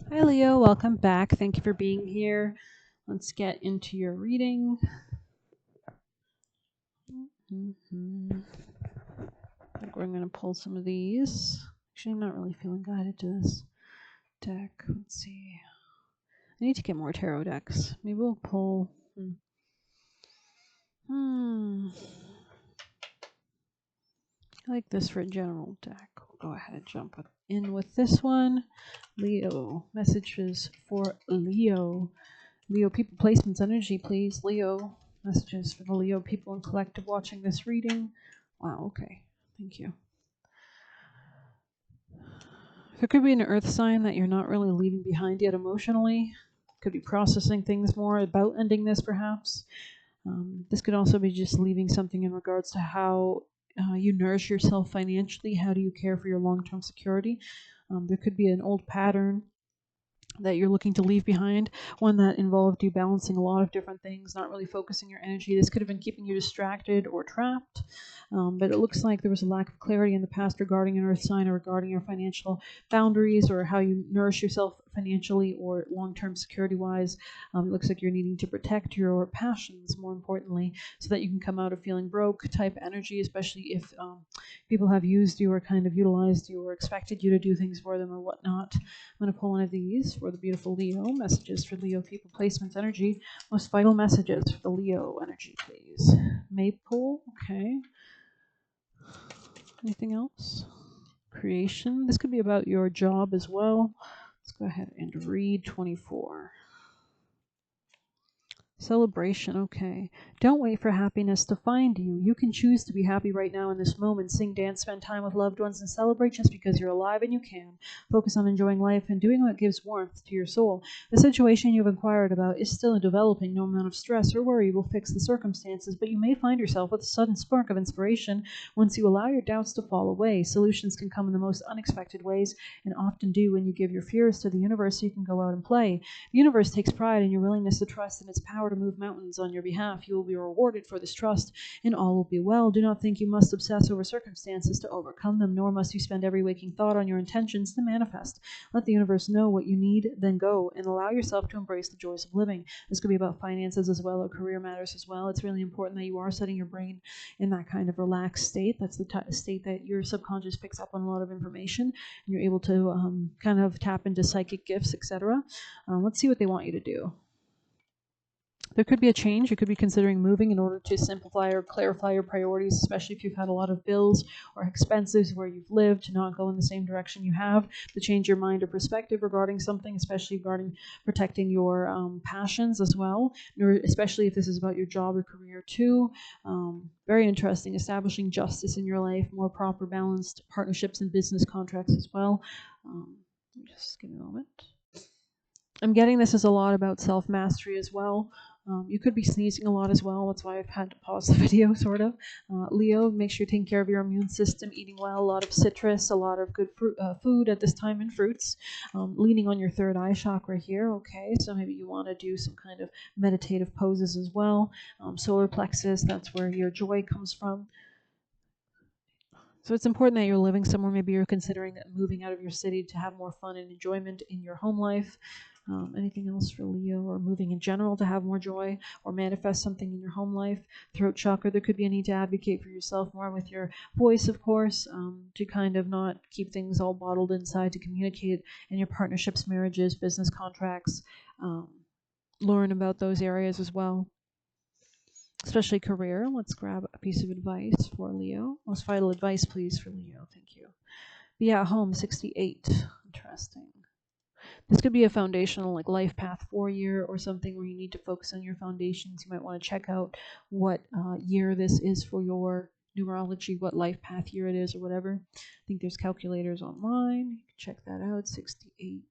Hi, Leo. Welcome back. Thank you for being here. Let's get into your reading. I think we're going to pull some of these. Actually, I'm not really feeling guided to this deck. Let's see. I need to get more tarot decks. Maybe we'll pull. I like this for a general deck. We'll go ahead and jump in with this one. Leo. Messages for Leo. Leo people placements energy, please. Leo. Messages for the Leo people and collective watching this reading. Wow, okay. Thank you. There could be an earth sign that you're not really leaving behind yet emotionally. Could be processing things more about ending this, perhaps. This could also be just leaving something in regards to how you nourish yourself financially. How do you care for your long-term security? There could be an old pattern that you're looking to leave behind, one that involved you balancing a lot of different things, not really focusing your energy. This could have been keeping you distracted or trapped, but it looks like there was a lack of clarity in the past regarding an earth sign or regarding your financial boundaries or how you nourish yourself financially or long-term security-wise. It looks like you're needing to protect your passions, more importantly, so that you can come out of feeling broke type energy, especially if people have used you or kind of utilized you or expected you to do things for them or whatnot. I'm going to pull one of these for the beautiful Leo. Messages for Leo people, placements, energy. Most vital messages for the Leo energy, please. Maypole, okay. Anything else? Creation. This could be about your job as well. Let's go ahead and read 24. Celebration, okay. Don't wait for happiness to find you. You can choose to be happy right now in this moment. Sing, dance, spend time with loved ones, and celebrate just because you're alive and you can. Focus on enjoying life and doing what gives warmth to your soul. The situation you've inquired about is still developing. No amount of stress or worry will fix the circumstances, but you may find yourself with a sudden spark of inspiration once you allow your doubts to fall away. Solutions can come in the most unexpected ways and often do when you give your fears to the universe so you can go out and play. The universe takes pride in your willingness to trust in its power to move mountains on your behalf. You will be rewarded for this trust, and all will be well. Do not think you must obsess over circumstances to overcome them, nor must you spend every waking thought on your intentions to manifest. Let the universe know what you need, then go, and allow yourself to embrace the joys of living. This could be about finances as well, or career matters as well. It's really important that you are setting your brain in that kind of relaxed state. That's the state that your subconscious picks up on a lot of information, and you're able to kind of tap into psychic gifts, etc. Let's see what they want you to do. There could be a change. You could be considering moving in order to simplify or clarify your priorities, especially if you've had a lot of bills or expenses where you've lived to not go in the same direction you have, to change your mind or perspective regarding something, especially regarding protecting your passions as well, especially if this is about your job or career too. Very interesting. Establishing justice in your life, more proper balanced partnerships and business contracts as well. Just give me a moment. I'm getting this is a lot about self-mastery as well. You could be sneezing a lot as well. That's why I've had to pause the video, sort of. Leo, make sure you're taking care of your immune system, eating well, a lot of citrus, a lot of good food at this time and fruits. Leaning on your third eye chakra here, okay? So maybe you want to do some kind of meditative poses as well. Solar plexus, that's where your joy comes from. So it's important that you're living somewhere. Maybe you're considering moving out of your city to have more fun and enjoyment in your home life. Anything else for Leo, or moving in general to have more joy or manifest something in your home life? Throat chakra, there could be a need to advocate for yourself more with your voice, of course, to kind of not keep things all bottled inside, to communicate in your partnerships, marriages, business contracts. Learn about those areas as well, especially career. Let's grab a piece of advice for Leo. Most vital advice, please, for Leo. Thank you. Be at home, 68. Interesting. This could be a foundational, like life path 4-year or something where you need to focus on your foundations. You might want to check out what year this is for your numerology, what life path year it is, or whatever. I think there's calculators online. You can check that out. 68.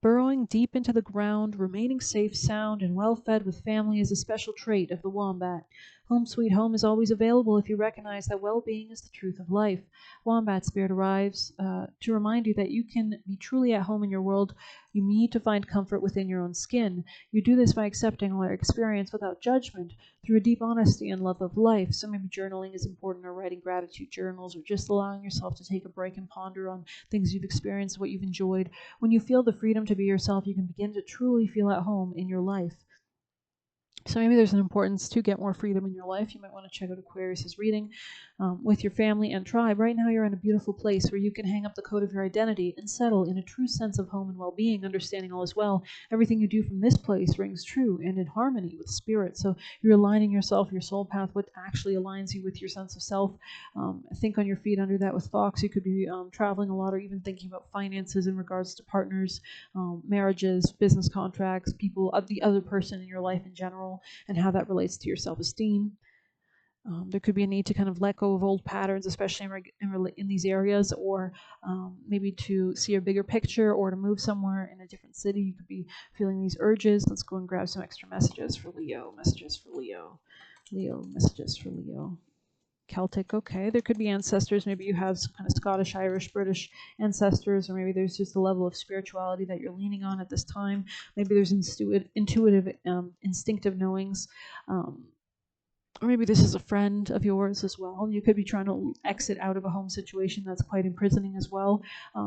Burrowing deep into the ground, remaining safe, sound, and well fed with family is a special trait of the wombat. Home sweet home is always available if you recognize that well-being is the truth of life. Wombat Spirit arrives to remind you that you can be truly at home in your world. You need to find comfort within your own skin. You do this by accepting all your experience without judgment, through a deep honesty and love of life. So maybe journaling is important, or writing gratitude journals, or just allowing yourself to take a break and ponder on things you've experienced, what you've enjoyed. When you feel the freedom to be yourself, you can begin to truly feel at home in your life. So maybe there's an importance to get more freedom in your life. You might want to check out Aquarius's reading with your family and tribe. Right now you're in a beautiful place where you can hang up the coat of your identity and settle in a true sense of home and well-being, understanding all is well. Everything you do from this place rings true and in harmony with spirit. So you're aligning yourself, your soul path, what actually aligns you with your sense of self. Think on your feet under that with Fox. You could be traveling a lot, or even thinking about finances in regards to partners, marriages, business contracts, people, the other person in your life in general, and how that relates to your self-esteem. There could be a need to kind of let go of old patterns, especially in these areas, or maybe to see a bigger picture, or to move somewhere in a different city. You could be feeling these urges. Let's go and grab some extra messages for Leo. Messages for Leo. Leo, messages for Leo. Celtic, okay. There could be ancestors. Maybe you have some kind of Scottish, Irish, British ancestors, or maybe there's just a level of spirituality that you're leaning on at this time. Maybe there's intuitive, instinctive knowings. Or maybe this is a friend of yours as well. You could be trying to exit out of a home situation that's quite imprisoning as well,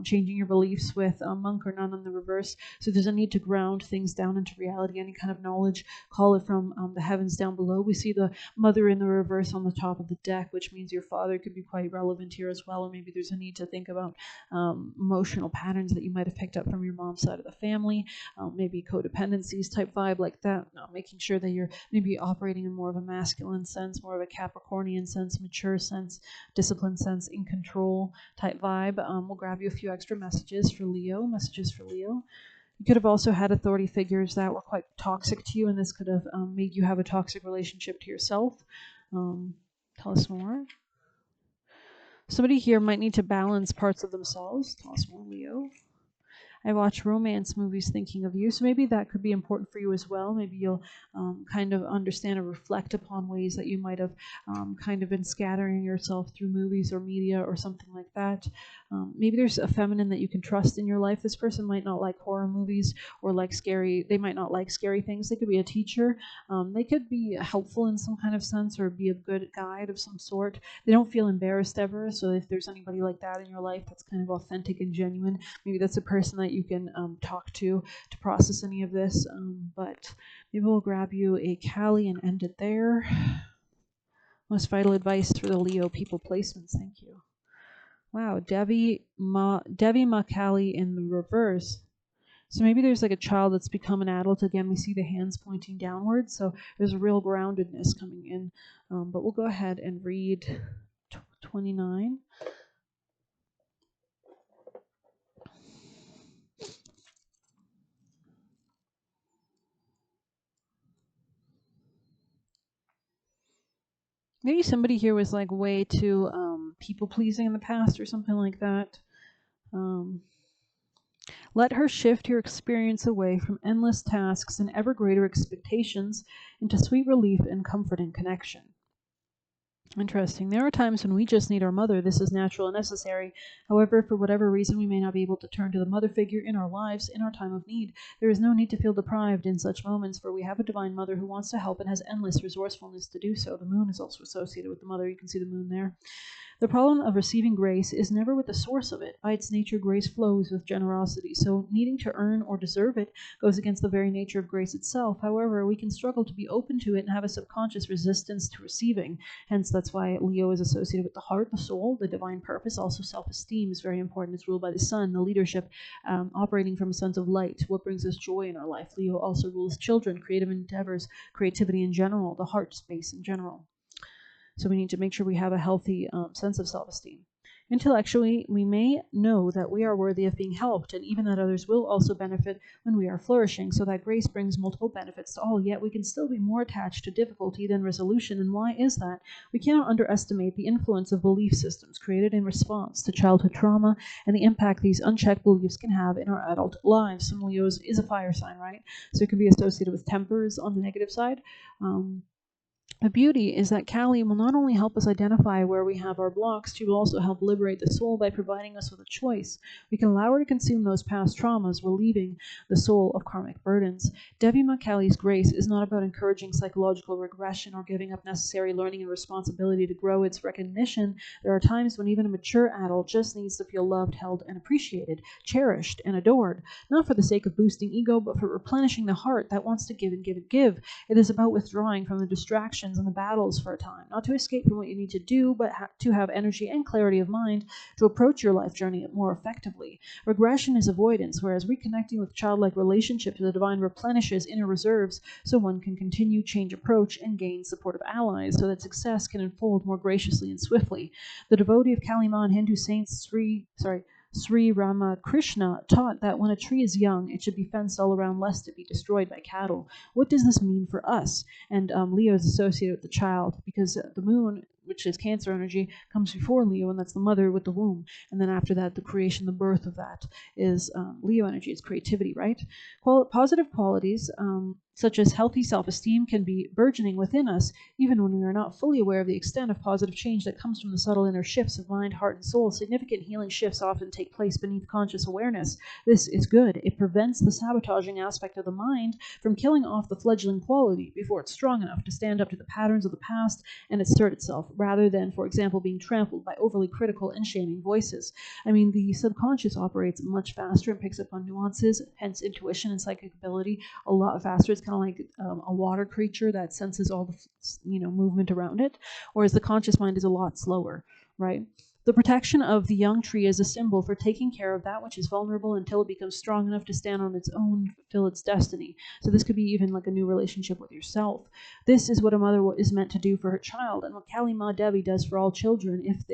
changing your beliefs with monk or nun in the reverse. So there's a need to ground things down into reality, any kind of knowledge, call it from the heavens down below. We see the mother in the reverse on the top of the deck, which means your father could be quite relevant here as well. Or maybe there's a need to think about emotional patterns that you might have picked up from your mom's side of the family, maybe codependencies type vibe like that, making sure that you're maybe operating in more of a masculine sense, more of a Capricornian sense, mature sense, disciplined sense, in control type vibe. We'll grab you a few extra messages for Leo. Messages for Leo. You could have also had authority figures that were quite toxic to you, and this could have made you have a toxic relationship to yourself. Tell us more. Somebody here might need to balance parts of themselves. Tell us more, Leo. I watch romance movies thinking of you, so maybe that could be important for you as well. Maybe you'll kind of understand or reflect upon ways that you might have kind of been scattering yourself through movies or media or something like that. Maybe there's a feminine that you can trust in your life. This person might not like horror movies or like they might not like scary things. They could be a teacher. They could be helpful in some kind of sense, or be a good guide of some sort. They don't feel embarrassed ever, so if there's anybody like that in your life that's kind of authentic and genuine, maybe that's a person that you can talk to process any of this. But maybe we'll grab you a Kali and end it there. Most vital advice for the Leo people placements. Thank you. Wow, Devi Makali in the reverse. So maybe there's like a child that's become an adult. Again, we see the hands pointing downwards, so there's a real groundedness coming in. But we'll go ahead and read 29. Maybe somebody here was like way too people-pleasing in the past or something like that. Let her shift your experience away from endless tasks and ever greater expectations into sweet relief and comforting connection. Interesting. There are times when we just need our mother. This is natural and necessary. However, for whatever reason, we may not be able to turn to the mother figure in our lives in our time of need. There is no need to feel deprived in such moments, for we have a divine mother who wants to help and has endless resourcefulness to do so. The moon is also associated with the mother. You can see the moon there. The problem of receiving grace is never with the source of it. By its nature, grace flows with generosity, so needing to earn or deserve it goes against the very nature of grace itself. However, we can struggle to be open to it and have a subconscious resistance to receiving. Hence, that's why Leo is associated with the heart, the soul, the divine purpose. Also, self-esteem is very important. It's ruled by the sun, the leadership, operating from a sense of light, what brings us joy in our life. Leo also rules children, creative endeavors, creativity in general, the heart space in general. So we need to make sure we have a healthy sense of self-esteem. Intellectually, we may know that we are worthy of being helped, and even that others will also benefit when we are flourishing, so that grace brings multiple benefits to all, yet we can still be more attached to difficulty than resolution. And why is that? We cannot underestimate the influence of belief systems created in response to childhood trauma and the impact these unchecked beliefs can have in our adult lives. Some Leos is a fire sign, right? So it can be associated with tempers on the negative side. The beauty is that Kali will not only help us identify where we have our blocks, she will also help liberate the soul by providing us with a choice. We can allow her to consume those past traumas, relieving the soul of karmic burdens. Devi Ma Kali's grace is not about encouraging psychological regression or giving up necessary learning and responsibility to grow. Its recognition. There are times when even a mature adult just needs to feel loved, held, and appreciated, cherished, and adored, not for the sake of boosting ego, but for replenishing the heart that wants to give and give and give. It is about withdrawing from the distractions and the battles for a time, not to escape from what you need to do, but to have energy and clarity of mind to approach your life journey more effectively. Regression is avoidance, whereas reconnecting with childlike relationship to the divine replenishes inner reserves so one can continue, change approach, and gain supportive allies so that success can unfold more graciously and swiftly. The devotee of Kali Ma and Hindu saints Sri Ramakrishna taught that when a tree is young, it should be fenced all around lest it be destroyed by cattle. What does this mean for us? And Leo is associated with the child because the moon, which is Cancer energy, comes before Leo, and that's the mother with the womb. And then after that, the creation, the birth of that is Leo energy. It's creativity, right? Positive qualities such as healthy self-esteem can be burgeoning within us, even when we are not fully aware of the extent of positive change that comes from the subtle inner shifts of mind, heart, and soul. Significant healing shifts often take place beneath conscious awareness. This is good. It prevents the sabotaging aspect of the mind from killing off the fledgling quality before it's strong enough to stand up to the patterns of the past and assert itself, rather than, for example, being trampled by overly critical and shaming voices. I mean, the subconscious operates much faster and picks up on nuances, hence intuition and psychic ability a lot faster. It's kind of like a water creature that senses all the movement around it, whereas the conscious mind is a lot slower, right? The protection of the young tree is a symbol for taking care of that which is vulnerable until it becomes strong enough to stand on its own, fulfill its destiny. So this could be even like a new relationship with yourself. This is what a mother is meant to do for her child, and what Kali Ma Devi does for all children if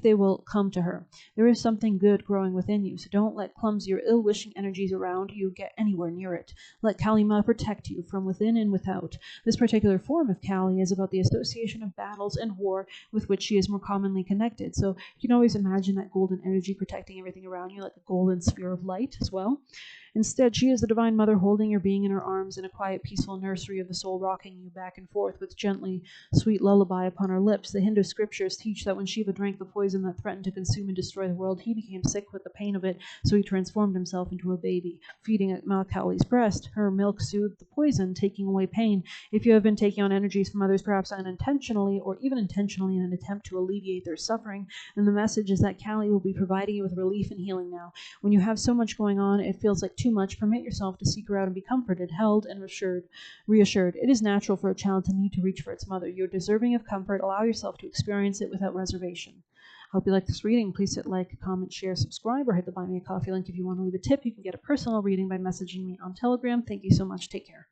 they will come to her. There is something good growing within you, so don't let clumsy or ill-wishing energies around you get anywhere near it. Let Kali Ma protect you from within and without. This particular form of Kali is about the association of battles and war with which she is more commonly connected. So you can always imagine that golden energy protecting everything around you, like a golden sphere of light as well. Instead, she is the Divine Mother holding your being in her arms in a quiet, peaceful nursery of the soul, rocking you back and forth with gently sweet lullaby upon her lips. The Hindu scriptures teach that when Shiva drank the poison that threatened to consume and destroy the world, he became sick with the pain of it, so he transformed himself into a baby. Feeding at Ma Kali's breast, her milk soothed the poison, taking away pain. If you have been taking on energies from others, perhaps unintentionally or even intentionally in an attempt to alleviate their suffering, then the message is that Kali will be providing you with relief and healing now. When you have so much going on, it feels like too much. Permit yourself to seek her out and be comforted, held, and reassured. It is natural for a child to need to reach for its mother. You're deserving of comfort. Allow yourself to experience it without reservation. I hope you like this reading. Please hit like, comment, share, subscribe, or hit the Buy Me a Coffee link if you want to leave a tip. You can get a personal reading by messaging me on Telegram. Thank you so much. Take care.